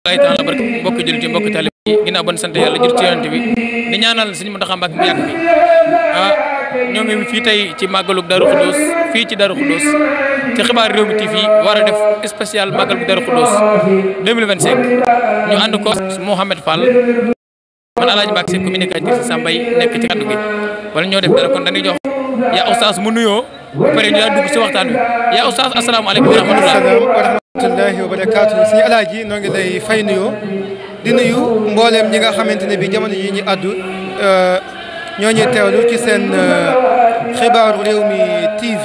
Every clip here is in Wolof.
ay taala barke mbokk jullit yi mbokk talib yi ginnaaw ban sant yàlla jur ci yonent bi di ñaanal Sëriñ Mountakha Mbacké mu yàgg fi ñoo ngi fii tey ci màggalug Darou Khoudoss fii ci Darou Khoudoss ci xibaar Rewmi TV war a def spécial màggal bu Darou Khoudoss 2025 ñu ànd ko Mouhamed Fall man Alaaji Mbacké Sy communicateur si Sambay nekk ci kaddu gi wala ñoo def dara kon dañuy jox yaa oustaz mu nuyoo ba pare ñu daal dugg si waxtaan wi yaa oustaz asalaamaaleykum wa rahmatullahi wa barakaatu suñu alaaji noo ngi lay fay nuyoo di nuyu mbooleem ñi nga xamante ne bi jamono yi ñu àddu ñoo ñuy teewlu ci seen xibaaru Rewmi TV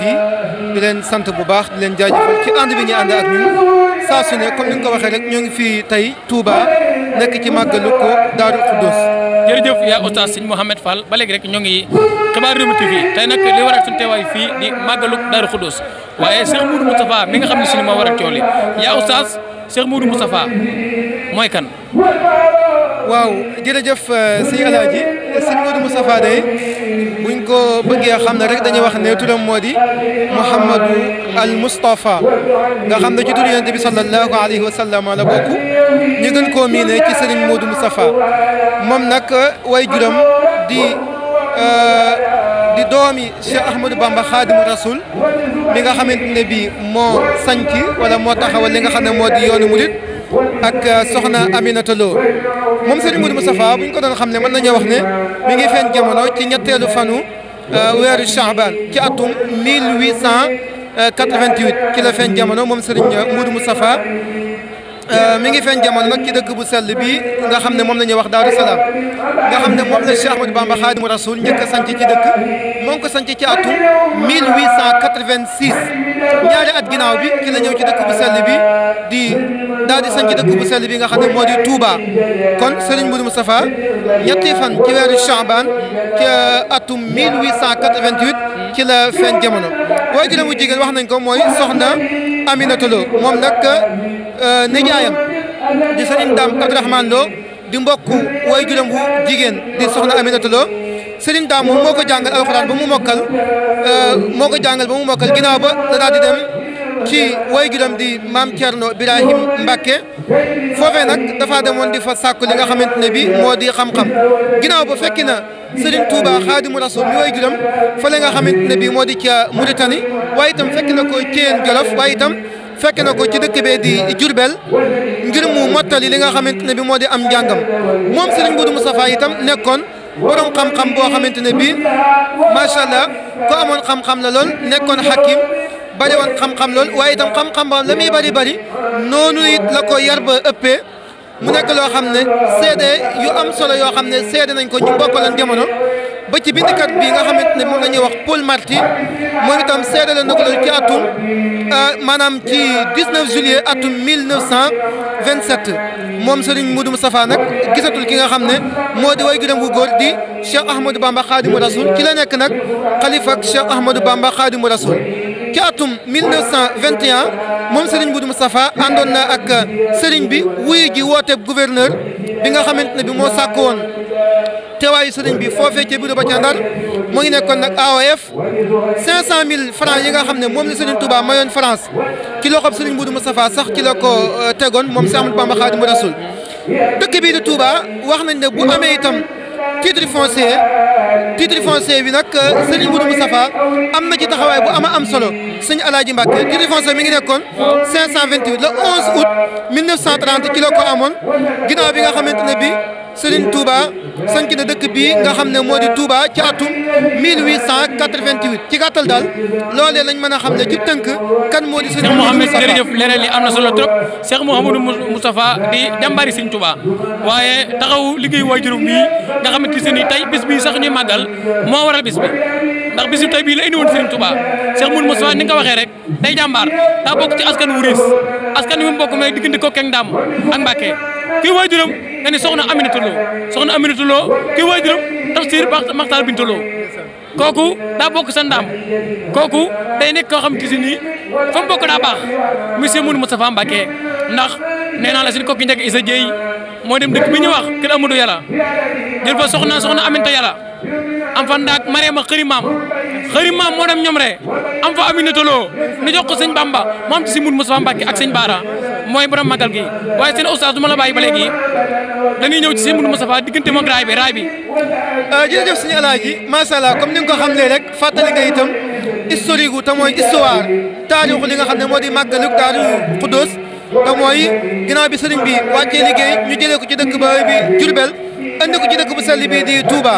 di leen sant bu baax di leen jaajëfal ci ànd bi ñu ànd ak ñun saa su ne comme ni nga ko waxee rek ñoo ngi fii tey Touba nekk ci màggalu ko Darou Khoudoss. jërëjëf yaa oustaz Sëñ Mouhamed Fall ba léegi rek ñoo ngi xibaar Rewmi TV tey nag li waral suñu teewaay fii di màggalu Darou Khoudoss waaye Cheikh Moudou Moustapha mi nga xam ne si moo waral cool yi yaa oustaz Cheikh Moudou Moustapha mooy kan. waaw jërëjëf sëñ Alaaji sëñ Moudou Moustapha day buñ ko bëggee xam ne rek dañuy wax ne turam moo di Mouhamadou al Moustapha nga xam ne ci turu Yonent bi sallallahu alayhi wa sallam la bokk ñu gën koo miine ci Serigne Moudou Moustapha moom nag way juram di doomi Cheikh Ahmadou Bamba Khadimu Rasoul mi nga xamante ne bii moo sanc wala moo taxawal li nga xam ne moo di yoonu murit ak soxna Aminata Lo moom Serigne Moudou Moustapha bu ñu ko doon xam ne mën nañoo wax ne mi ngi feeñ jamono ci ñetteelu fanu weeru Shaaban ci atum 1888 ci la feeñ jamono moom Serigne Moudou Moustapha mi ngi feeñ jamono nag ci dëkk bu sell bi nga xam ne moom la ñuy wax Daaru Salaam nga xam ne moom la Cheikh Ahmadou Bamba Khadimu Rasoul njëkk a sanc ci dëkk moo ngi ko sanc ci atum 1886 ñaari at ginnaaw bi ci la ñëw ci dëkk bu sell bi di daal di sanc dëkk bu sell bi nga xam ne moo di Touba kon Serigne Moudou Moustapha ñetti fan ci weeru Shaaban ci atum 1888 ci la feeñ jamono waaye juróom bu jigéen wax nañ ko mooy soxna Aminata Lo moom nag nijaayam di Serigne Dame Abdourahmane Lo di mbokku way juróom bu jigéen di soxna Aminata Lo Serigne Dame moom moo ko jàngal alxuraan ba mu mokkal ginnaaw ba la daal di dem ci way juróom di maam Thierno Birahim Mbacké foofee nag dafa demoon di fa sàkku li nga xamante ne bi moo di xam-xam ginnaaw ba fekki na Serigne Touba Khadimu Rasoul mi way juróom fële nga xamante ne bi moo di ca Mauritanie waaye itam fekki na ko Thiène Jolof waaye itam fekk na ko ci dëkk bee di Diourbel ngir mu mottali li nga xamante ne bi moo di am njàngam moom Serigne Moudou Moustapha itam nekkoon borom xam-xam boo xamante ne bi macha allah ko amoon xam-xam la lool nekkoon hakim bari woon xam-xam lool waaye itam xam-xam ba la muy bari noonu it la ko yar ba ëppee mu nekk loo xam ne seede yu am solo yoo xam ne seede nañ ko ñu bokkaloon jamono ba ci bindikat bi nga xamante ne moom la ñuy wax Paul Marty moom itam seede la na ko loolu ci atum maanaam ci 19 juillet atum 1927 moom Serigne Moudou Moustapha nag gisatul ki nga xam ne moo di way juróom bu góor di Cheikh Ahmadou Bamba Khadimu Rasoul ci la nekk nag xalifa ak Cheikh Ahmadou Bamba Khadimu Rasoul ci atum 1921 moom Serigne Moudou Moustapha àndoon na ak Serigne bi wuyu ji woote gouverneur bi nga xamante ne bi moo sàkk woon teewaayu Serigne bi foofee ca bureau ba ca Ndar moo ngi nekkoon nag AOF 500 000 francs yi nga xam ne moom la Serigne Touba mayoon France ci loxob Serigne Moudou Moustapha sax ci la ko tegoon moom Cheikh Ahmadou Bamba Khadimu Rasoul dëkk bii di Touba wax nañ ne bu amee itam titre foncier bi nag Serigne Moudou Moustapha am na ci taxawaay bu am solo sëñ Alaaji Mbacké titre foncier mi ngi nekkoon 528 le 11 août 1930 ci la ko amoon ginnaaw bi nga xamante ne bi Serigne Touba sanc na dëkk bii nga xam ne moo di Touba ci atum 1888 ci gàttal daal loolee lañ mën a xam ne ci tënk kan moo di Serigne Mouhamed jërëjëf leneen li am na solo trop Cheikh Mouhamadou Moustapha di jàmbaari Serigne Touba waaye taxaw liggéey waajuram bii nga xamante ne tey bis bii sax ñuy màggal moo waral bis bi ndax bisu tey bii la indi woon Serigne Touba Cheikh Moudou Moustapha ni nga ko waxee rek day jàmbaar daa bokk ci askan wu riis askan wi mu bokk mooy diggante ko keng Ndam ak Mbacké kii waajuram nga ne soxna Aminata Lo kii waajuram Tafsir Makhtar Binta Lo kooku daa bokk sa Ndam kooku day nekk koo xam te si nii fa mu bokk daa baax monsieur Moudou Moustapha Mbacké ndax nee naa la suñu kokki njëkk Issa Dieye moo dem dëkk bi ñu wax kër Amadou Yàlla jël fa soxna Aminata Yàlla am fa ndaak Mariama xëri maam moo dem ñoom rek am fa Aminata Lo ni jox ko sëñ Bamba mu am ci si Moudou Moustapha Mbacké ak sëñ Baara mooy borom magal gi waaye seen oustaz du ma la bàyyi ba léegi dañuy ñëw ci Cheikh Modou Moustapha diggante moog raay bi jërëjëf suñu alaaji macha allah comme ni nga ko xamlee rek fàttali nga itam historique gu te mooy histoire taarixu li nga xam ne moo di màggalug Daaru Xudoos te mooy ginnaaw bi sëriñ bi wàccee liggéey ñu jëlee ko ci dëkk ba bi Jurbel andi ko ci dëkk bu sell bi di Touba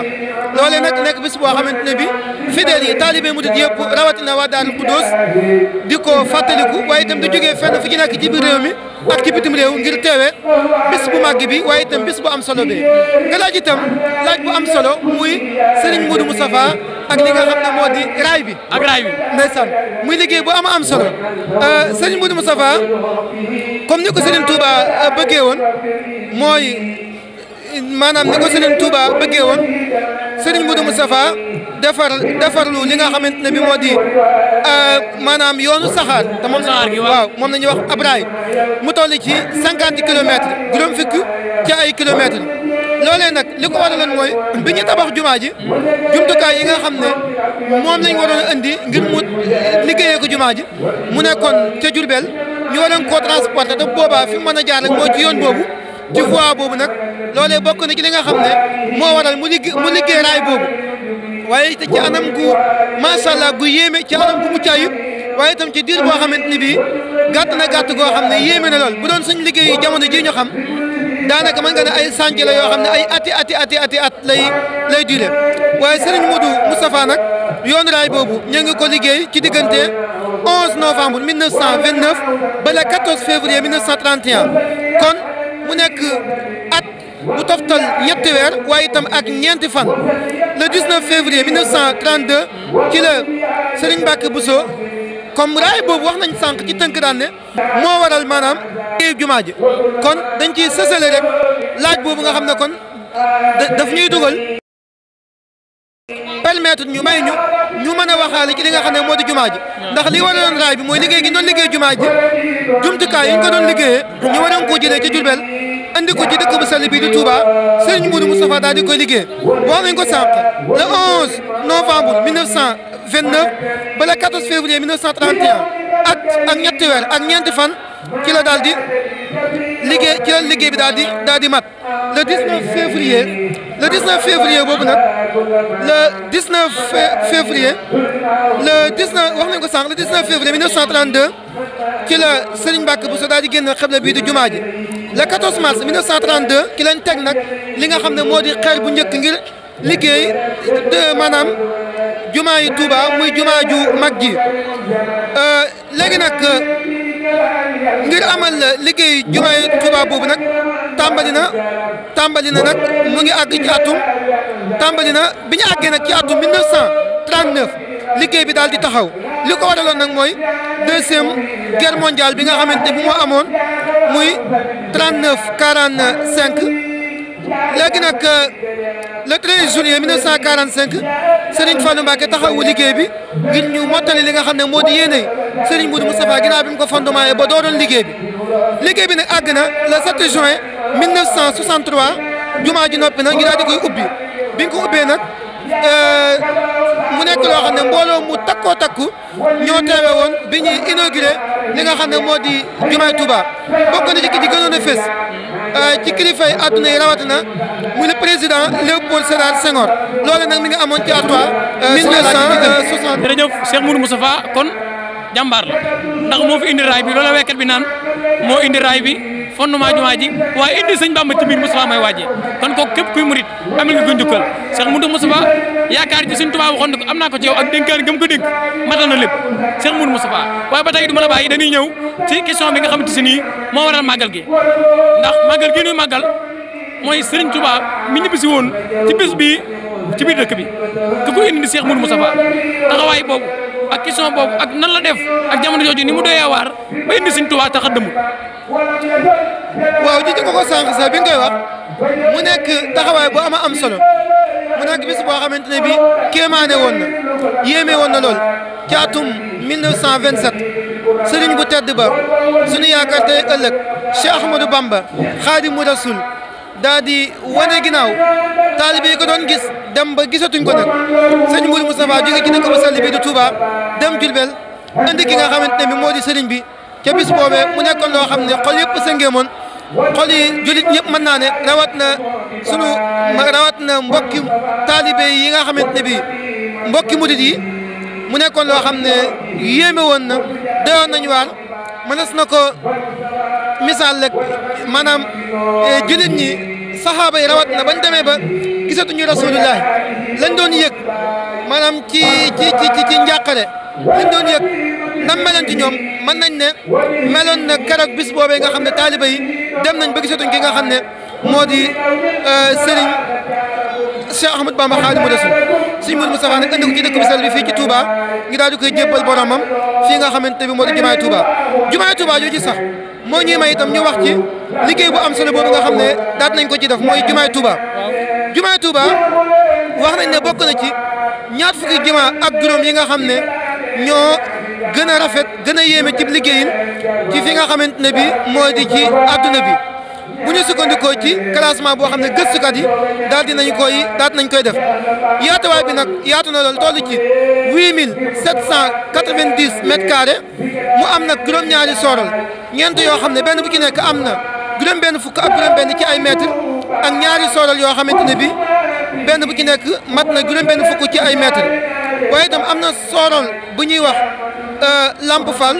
loolee nag nekk bis boo xamante ne bi fidèles yi taalibe murid yëpp rawatina waa Daaru Xudoos di ko fàttaliku waaye itam di jógee fenn fu ci nekk ci biir réew mi ak ci bitim réew ngir teewee bis bu màgg bi waaye itam bis bu am solo bi nga laaj itam laaj bu am solo muy Serigne Modou Moustapha ak li nga xam ne moo di raay bi. ak raay bi ndeysaan muy liggéey bu am solo Serigne Modou Moustapha comme ni ko Serigne Touba bëggee woon mooy maanaam ni ko Serigne Touba bëggee woon Serigne Modou Moustapha defarlu li nga xamante ne bi moo di maanaam yoonu saxaar te moom waaw moom la ñuy wax abraay mu toll ci 50 kilomètres juróom fukk ci ay kilomètres loolee nag li ko waraloon mooy bi ñu tabax jumaa ji jumtukaay yi nga xam ne moom lañ waroon a indi ngir mu liggéeyee ko jumaa ji mu nekkoon ca Jurbel ñu waroon koo transporter te boobaa fi mu mën a jaar rek mooy ci yoon boobu ci voie boobu nag loolee bokk na ci li nga xam ne moo waral mu liggéey raay boobu waaye te ci anam gu macha allah gu yéeme ci anam gu mucc ayib waaye itam ci diir boo xamante ni bii gàtt na gàtt goo xam ne yéeme na lool bu doon suñ liggéey jamono ji ñu xam daanaka mën nga ne ay chantier la yoo xam ne ay ati at lay duré waaye Serigne Modou Moustapha nag yoonu raay boobu ñu ngi ko liggéey ci diggante 11 novembre 1929 ba le 14 février 1931 kon mu nekk at bu toftal ñetti weer waaye itam ak ñeenti fan le 19 février 1932 ci la Serigne Mbacke Bousso comme raay boobu wax nañ sànq ci tënk daan ne moo waral maanaam liggéeyu jumaa ji kon dañ ciy sësale rek laaj boobu nga xam ne kon daf ñuy dugal permettre ñu may ñu mën a waxaale ci li nga xam ne moo di jumaa ji ndax li waraloon raay bi mooy liggéey gi doon liggéey jumaa ji jumtukaay yi ñu ko doon liggéeyee ñu waroon koo jëlee ca Jurbel andi ko ci dëkk bu sell bii di Touba Serigne Modou Moustapha daal di koy liggéey wax nañ ko sànq le 11 novembre 1929 ba le 14 février 1931 ak ñetti weer ak ñeenti fan ci la daal di liggéey bi daal di mat le 19 février boobu nag le 19 février wax nañ ko sànq le 19 février 1932 ci la Serigne Mbacke Bousso daal di génn xibla bii di jumaa ji le 14 mars 1932 ci lañ teg nag li nga xam ne moo di xeer bu njëkk ngir liggéey maanaam jumaa yi Touba muy jumaa ju mag ji léegi nag ngir amal liggéey jumaa yi Touba boobu nag tàmbali na nag mu ngi àgg ci atum bi ñu àggee nag ci atum 1939 liggéey bi daal di taxaw li ko waraloon nag mooy deuxième guerre mondiale bi nga xamante ne bu moo amoon muy 39-45 léegi nag le 13 juillet 1945 Serigne Fallou Mbacké taxawu liggéey bi ngir ñu mottali li nga xam ne moo di yéene Serigne Modou Moustapha ginnaaw bi mu ko fondement ba dooroon liggéey bi nag àgg na le 7 juin 1963 jumaa ji noppi nag ñu daal di koy ubbi bi ñu ko ubbee nag mu nekk loo xam ne mbooloo mu takkoo takku ñoo teewe woon bi ñuy inauguré li nga xam ne moo di jumaay Touba bokk na ci ki ci gënoon a fës ci kilifa yi àdduna yi rawatina muy le président Léopold Sédar Senghor loolu nag mi ngi amoon ci atois 1960. jërëjëf Cheikh Modou Moustapha kon jàmbaar la ndax moo fi indi raay bi loolu wekkat bi naan moo indi raay bi fondement jumaa ji waaye indi sëñ Bamba ci biir Moustapha may waajee kon kooku képp kuy murit amal nga ko njukkal Cheikh Modou Moustapha yaakaar ci sëñ Tuubaa waxoon na ko am naa ko ci yow ak dénkaan gëm ko dénk matal na lépp Cheikh Modou Moustapha waaye ba tey du ma la bàyyi dañuy ñëw ci question bi nga xamante si nii moo waral màggal gi ndax màggal gi ñuy màggal mooy Serigne Touba mi ñibbi si woon ci bés bii ci biir dëkk bi ku ko indi Cheikh Modou Moustapha taxawaay boobu ak question boobu ak nan la def ak jamono jooju ni mu doyee waar ba indi Serigne Touba tax a dëmm waaw ji ko sànq sax bi nga koy wax mu nekk taxawaay bu am solo mu nekk bis boo xamante ne bi kéemaane woon na yéeme woon na lool ci atum 1927 sëriñ bu tedd ba sunu yaakaar tey ëllëg Cheikh Ahmadou Bamba Xaadimu Rasul daa di wane ginnaaw taalibe yi ko doon gis dem ba gisatuñ ko nag sëñ Modou Moustapha jóge ci dëkk bu sell bi di Touba dem Jurbel indi ki nga xamante ne bi moo di sëriñ bi ca bis boobee mu nekkoon loo xam ne xol yëpp sëngeemoon xol yi julit ñëpp mën naa ne rawat na mbokki taalibe yi nga xamante ne bii mbokki murit yi mu nekkoon loo xam ne yéeme woon na doyoon nañu waar mënees na ko misaal rek maanaam julit ñi saxaaba yi rawat na bañ demee ba gisatuñu rasulullah lañ doon yëg maanaam ci njàqare lañ doon yëg nam meloon ci ñoom mën nañ ne meloon na keroog bis boobee nga xam ne taaliba yi dem nañ ba gisatuñ ki nga xam ne moo di Serigne Cheikh Ahmadou Bamba Khadimu Rasul Serigne Modou Moustapha nag andi ko ci dëkk bi sell bi fii ci Touba ngi daal di koy jébbal boromam fii nga xamante bi moo di jumaay Touba jumaay Touba jooju sax moo ñuy may itam ñu wax ci liggéey bu am solo boobu nga xam ne daal nañ ko ci def mooy jumaay Touba jumaay Touba wax nañ ne bokk na ci ñaar fukki jumaa ak juróom yi nga xam ne ñoo gën a rafet gën a yéeme ci liggéeyin ci fi nga xamante ne bi moo di ci adduna bi bu ñu sukkandikoo ci classement boo xam ne gëstukat yi daal di nañ koy def yaatuwaay bi nag yaatu na loolu toll ci 8790 mètres carrés mu am nag juróom-ñaari sooral ñeent yoo xam ne benn bu ci nekk am na juróom-benn fukk ak juróom-benn ci ay mètres ak ñaari sooral yoo xamante ne bi benn bu ci nekk mat na juróom-benn fukk ci ay mètres waaye itam am na sooral bu ñuy wax Lamp Fall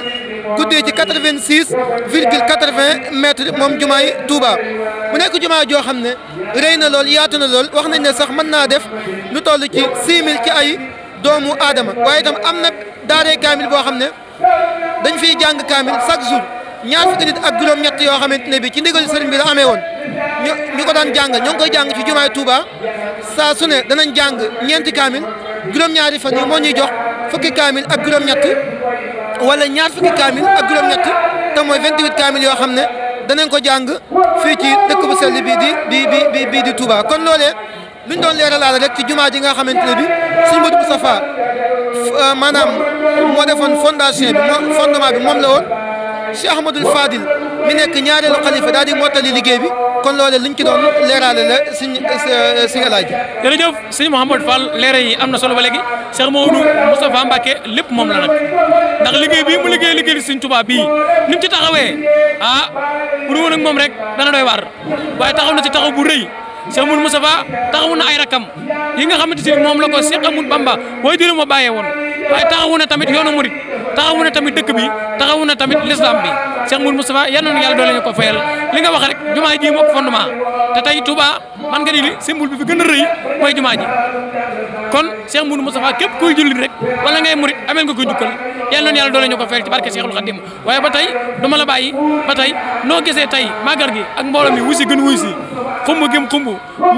guddee ci 86,80 mètres moom jumaay Touba mu nekk jumaa joo xam ne rëy na lool yaatu na lool wax nañ ne sax mën naa def lu toll ci 6000 ci ay doomu aadama waaye itam am na daaree kaamil boo xam ne dañ fiy jàng kaamil chaque jour ñaar fukki nit ak juróom-ñett yoo xamante ne bi ci ndigal sëriñ bi la amee woon ñu ko daan jàngal ñoo ngi koy jàng ci jumaay Touba saa su ne danañ jàng ñeenti kaamil juróom-ñaari fan yi moo ñuy jox fukki kaamil ak juróom-ñett wala ñaar fukki kaamil ak juróom-ñett te mooy 28 kaamil yoo xam ne danañ ko jàng fii ci dëkk bu sell bii di Touba kon loolee luñ doon leeralaale rek ci jumaa ji nga xamante ne bi Sëriñ Modou Moustapha maanaam moo defoon fondation bi fondement bi moom la woon Cheikh Ahmadoul Fadil mi nekk ñaareelu xalifa daal di mottali liggéey bi kon loolee luñ ci doon leeraale la suñu alaaji. jërëjëf sëñ Mouhamadou Fall leere yi am na solo ba léegi Cheikh Modou Moustapha Mbacké lépp moom la nag ndax liggéey bii mu liggéey Sëñ Touba bii ni mu ci taxawee bu dul woon ak moom rek dana doy waar waaye taxaw na ci taxaw bu rëy Cheikh Modou Moustapha taxawu na ay rakam yi nga xamante ni moom la ko Cheikh Ahmadou Bamba booy jëlee ma bàyyee woon waaye taxawu na tamit yoonu murit taxawu na tamit dëkk bi taxawu na tamit l'islam bi Cheikh Modou Moustapha yal na yàlla doole ñu ko fayal li nga wax rek jumaa ji moo ko fondement te tey Touba man nga ni li symbole bi fi gën a rëy mooy jumaa ji kon Cheikh Modou Moustapha képp kuy jullit rek wala ngay murit amel nga koy jukkal yal na yàlla doole ñu ko fayal ci barke Cheikhul Khadim waaye ba tey duma la bàyyi ba tey noo gisee tey màggal gi ak mbooloo mi wusi gën wuy si xumb gëm xumb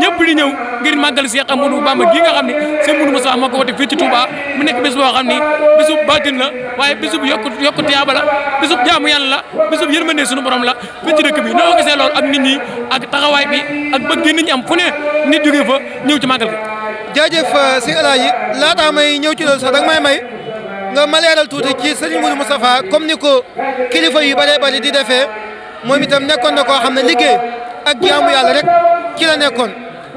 ñëpp di ñëw ngir màggal Cheikh Ahmadou Bamba gi nga xam ne Cheikh Modou Moustapha moo ko wote fii ci Touba mu nekk bés boo xam ni bésub baatin la waaye bésub yokku tiyaaba la bésub jaamu yàlla la bésub yërmande suñu borom la fii ci dëkk bi noo gisee loolu ak nit ñi ak taxawaay bi ak bëgg nit ñi am fu ne nit jógee fa ñëw ci màggal gi. jaajëf si alaaji laataa may ñëw ci loolu sax danga may nga ma leeral tuuti ci Serigne Modou Moustapha comme ni ko kilifa yu bëree bëri di defee moom itam nekkoon na koo xam ne liggéey ak jaamu yàlla rek ci la nekkoon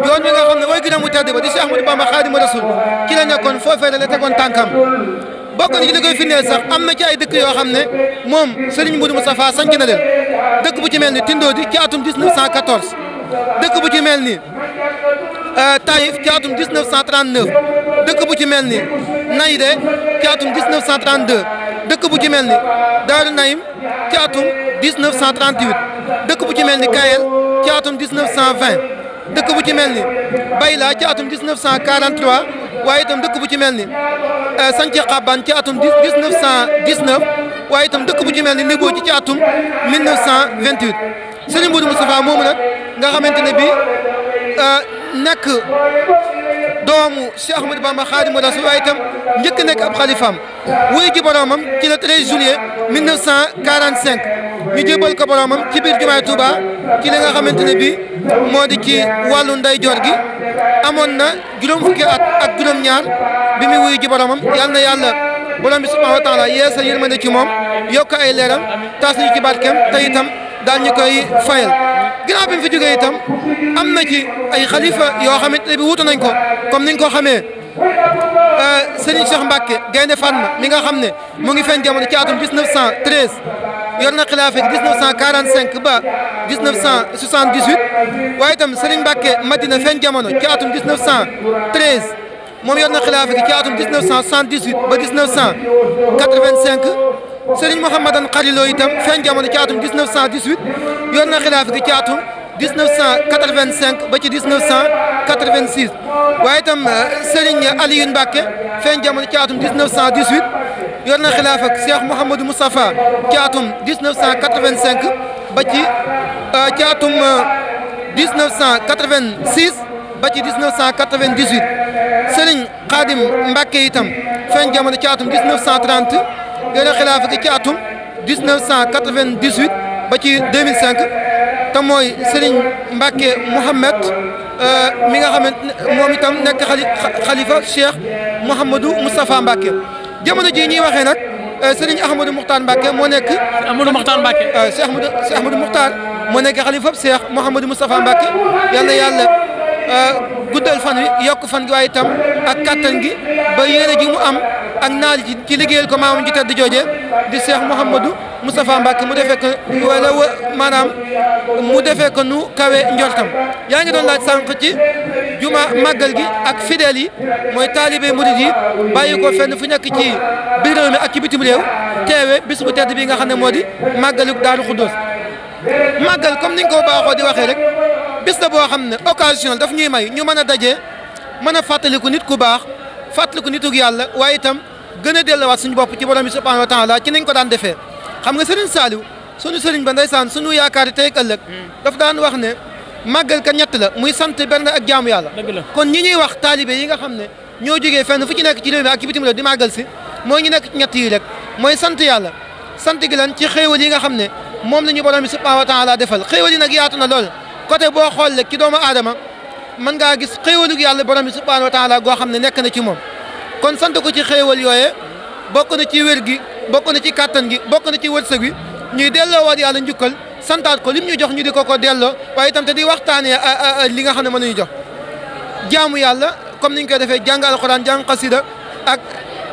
yoon wi nga xam ne mooy gën a mu tedd ba di Cheikh Ahmadou Bamba Khadimu Rasul ci la nekkoon foofee la tegoon tànkam bokk na ci li koy firndeel sax am na ci ay dëkk yoo xam ne moom Serigne Modou Moustapha sanc na leen dëkk bu ci mel ni Tindodi ci atum 1914 dëkk bu ci mel ni Taïf ci atum 1939 dëkk bu ci mel ni Naydé ci atum 1932 dëkk bu ci mel ni Daaru Naim ci atum 1938 dëkk bu ci mel ni Kayel ci atum 1920 dëkk bu ci mel ni Bayla ci atum 1943 waaye itam dëkk bu ci mel ni Santhi Xaban ci atum 1919 waaye itam dëkk bu ci mel ni Nibo ci atum 1928 Serigne Modou Moustapha moomu nag nga xamante ne bii nekk doomu Cheikh Ahmadou Bamba Khadimu Rasul waaye itam njëkk nekk ab xalifaam wuy ji boromam ci le 13 juillet 1945 ñu jébal ko boromam ci biir jumaay Touba ci li nga xamante ne bii moo di ci wàllu ndeyjoor gi amoon na juróom fukki at ak juróom-ñaar bi muy wuy ji boromam yal na yàlla borom bi subhanahu wa taala yeesal yërmande ci moom yokk ay leeram taas ñu ci barkeem te itam daal ñu koy fayal ginnaaw bi mu fi jógee itam am na ci ay xalifa yoo xamante ne bi wutu nañ ko comme niñ ko xamee Serigne Cheikh Mbacké Gaynde Fatma mi nga xam ne mu ngi feeñ jamono ci atum 1913 yor na xilaafa gi 1945 ba 1978 waaye itam Serigne Mbacke Madina feeñ jamono ci atum 1913 moom yor na xilaafa gi ci atum 1978 ba 1985 Serigne Mouhamadan Khalilo itam feeñ jamono ci atum 1918 yor na xilaafa gi ci atum 1985 ba ci 1986 waaye itam Serigne Alioune Mbacke feeñ jamono ci atum 1918 yor na xilaafa ak Cheikh Mouhamadou Moustapha ci atum 1985 ba ci atum 1986 ba ci 1998 Serigne Khadim Mbacke itam feeñ jamono ci atum 1930 yor na xilaafa gi ci atum 1998 ba ci 2005 te mooy Serigne Mbacke Mouhamed mi nga xamante ne moom itam nekk xalifa Cheikh Mouhamadou Moustapha Mbacke jamono jii ñuy waxee nag Serigne Ahmadou Moukhtar Mbacke moo nekk. Ahmadou Moukhtar Mbacke. Cheikh Ahmadou Moukhtar moo nekk xalifa Cheikh Mouhamadou Moustapha Mbacke yal na yàlla guddal fan wi yokk fan gi waaye itam ak kattan gi ba yéene ji mu am ak naaj ci liggéeyal ko maamam ji tedd jooje di Cheikh Mouhamadou Moustapha Mbacke mu defee ko wala maanaam mu defee ko nu kawe njortam yaa ngi doon laaj sànq ci juma màggal gi ak fidèles yi mooy taalibe murid yi bàyyi ko fenn fu nekk ci biir réew mi ak ci bitim réew teewe bis bu tedd bi nga xam ne moo di màggalu Daaru Xuddoos màggal comme ni nga ko baaxoo di waxee rek bis la boo xam ne occasion daf ñuy may ñu mën a daje mën a fàttaliku nit ku baax fàttaliku nitug yàlla waaye itam gën a delluwaat suñu bopp ci borom bi subhanahu wa taala ci nañ ko daan defee xam nga Serigne Saliou sunu Serigne ba ndeysaan sunu yaakaar tey ak ëllëg daf daan wax ne màggal ka ñett la muy sant benn ak jaamu yàlla kon ñi ñuy wax taalibe yi nga xam ne ñoo jógee fenn fu ci nekk ci réew mi ak ci bitim réew di màggal si moo ñu nekk ñett yi rek mooy sant yàlla sant gi lan ci xéewal yi nga xam ne moom la ñu borom bi subhanahu wa taala defal xéewal yi nag yaatu na lool côté boo xool rek ci doomu aadama mën ngaa gis xéewalug yàlla borom bi subhanahu wa taala goo xam ne nekk na ci moom kon sant ko ci xéewal yooye bokk na ci wér gi bokk na ci kàttan gi bokk na ci wërsëg wi ñuy delloo waat yàlla njukkal santaat ko lim ñu jox ñu di ko delloo waaye itam te di waxtaanee li nga xam ne mën nañu jox jaamu yàlla comme niñ koy defee jàng alxuraan jàng xasida ak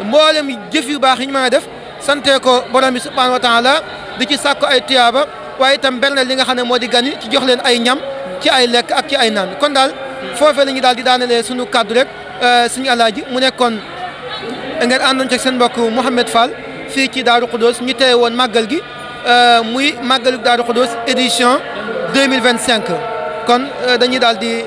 mboolem jëf yu baax yi ñu mën a def santee ko borom bi subhanahu wa taala di ci sàkku ay tiyaaba waaye itam berneel li nga xam ne moo di gani ci jox leen ay ñam ci ay lekk ak ci ay naan kon daal foofee la ñu daal di daanelee sunu kaddu rek suñu alaaji mu nekkoon ngeen àndoon ci seen mbokk Mouhamed Fall fii ci Daaru Xuddoos ñu teye woon màggal gi muy màggalu Daaru Xuddoos édition 2025 kon dañuy daal di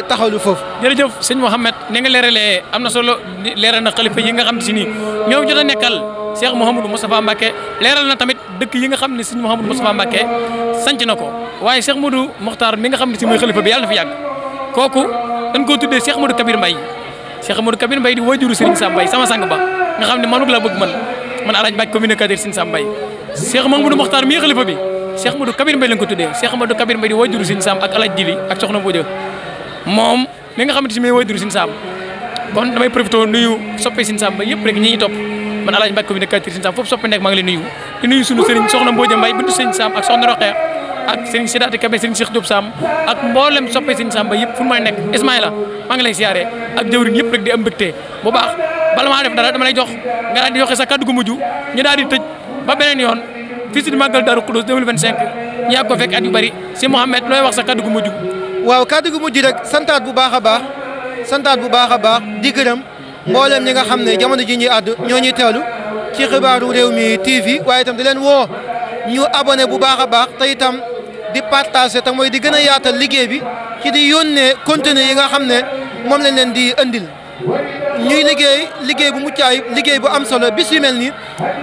taxawlu foofu. jërëjëf sëñ Mouhamed ni nga leeralee am na solo leeral na xalifa yi nga xam si ni ñoom jot a nekkal Cheikh Mouhamadou Moustapha Mbacke leeral na tamit dëkk yi nga xam ne sëñ Mouhamadou Moustapha Mbacke sanc na ko waaye Cheikh Modou Mokhtar mi nga xam ne si mooy xalifa bi yàlla na fi yàgg kooku dañ koo tuddee Cheikh Modou Kabir Mbaye Cheikh Modou Kabir Mbaye di wajuru Serigne Sam Mbaye sama sang ba nga xam ne manug la bëgg man alaaj Mbacke communicateur Serigne Sam Mbaye Cheikh Mouhamadou Mokhtar mi xalifa bi Cheikh Modou Kabir Mbaye lañ ko tuddee Cheikh Modou Kabir Mbaye di wajuru Serigne Sam ak alaaj Jili ak soxna Mbodja moom mi nga xam ne si mooy wajuru Serigne Sam kon damay profité nuyu soppe Serigne Sam Mbaye yëpp rek ñi ñuy topp man alaaj Mbacke communicateur Serigne Sam foofu soppe nekk maa ngi leen nuyu di nuyu sunu Serigne soxna Mbodja Mbaye bintu Serigne Sam ak soxna Roqeya ak Serigne Sidaati Kabe Serigne Cheikh Diop Sam ak mboolem soppe Serigne Sam Mbaye yëpp fu may nekk Ismaïla maa ngi lay siyaare ak jëwriñ yëpp rek di am mbégte bu baax bala maa def dara dama lay jox nga daal di joxe sa kaddu gu mujj ñu daal di tëj ba beneen yoon fii ci màggal Daaru Xuddoos 2025 ñu yàgg ko fekk at yu bari si Mouhamed looy wax sa kaddu gu mujj. waaw kaddu gu mujj rek santaat bu baax a baax di gërëm mboolem ñi nga xam ne jamono ji ñuy àddu ñoo ñuy teewlu ci xibaaru réew mi TV waaye itam di leen woo ñu abonné bu baax a baax te itam di partager te mooy di gën a yaatal liggéey bi ci di yónnee contenu yi nga xam ne moom lañ leen di andil ñuy liggéey bu mucc ayib liggéey bu am solo bis yu mel nii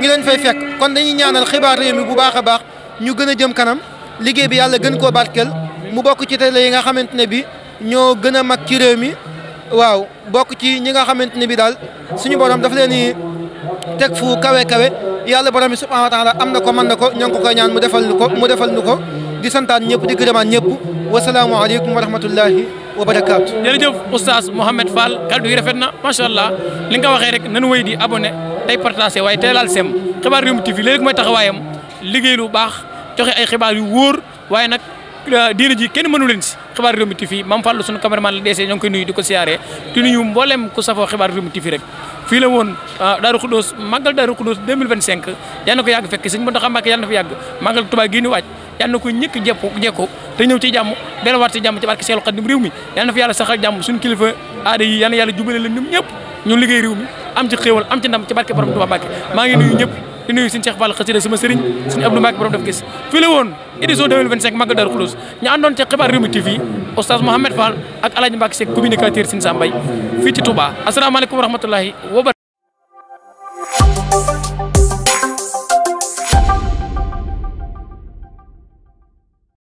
ñu leen fay fekk kon dañuy ñaanal xibaar réew mi bu baax a baax ñu gën a jëm kanam liggéey bi yàlla gën koo barkeel mu bokk ci télé yi nga xamante ne bi ñoo gën a mag ci réew mi waaw bokk ci ñi nga xamante ne bi daal suñu borom daf leen di teg fu kawe yàlla borom bi subhanahu wa taala am na ko mën na ko ñoo ngi ko koy ñaan mu defal nu ko di santaan ñëpp di gërëmaan ñëpp wasalaamualeykum wa rahmatullahi wa barakaatu. jërëjëf oustaz Mouhamed Fall kaddu yi rafet na macha allah li nga ko waxee rek nanu wéy di abonné tey partagé waaye tey laal sem xibaar Rewmi TV léegi mooy taxawaayam liggéey lu baax joxe ay xibaar yu wóor waaye nag diina ji kenn mënu leen si xibaar Rewmi TV Mame Fall sunu cameraman la deesee ñoo ngi koy nuyu di ko siyaaree di nuyu mboolem ku safoo xibaar Rewmi TV rek fii la woon Daaru Xudoos màggal Daaru Xudoos 2025 yal na ko yàgg fekk sëñ Mountakha Mbacké yàlla na fi yàgg màggal Touba gii ni waaj yal na ko ñëkk jekko te ñëw ci jàmm delluwaat ci jàmm ci barke Seexul Xaadim réew mi yal na fi yàlla saxal jàmm suñu kilifa aada yi yal na yàlla jubale leen ñoom ñëpp ñu liggéey réew mi am ci xéewal am ci ndam ci barke borom Touba Mbacké maa ngi nuyu ñëpp di nuyu suñu Cheikh Fall xasida sama sëriñ suñu Abdou Mbacké borom def gis fii la woon édition 2025 màggal Daaru Xudoos ñu àndoon ci xibaar Rewmi TV Oustaz Mohamed Fall ak Alaaji Mbacké Seck communicateur Sine Sambay fii ci Touba asalaamaaleykum wa rahmatullahi wa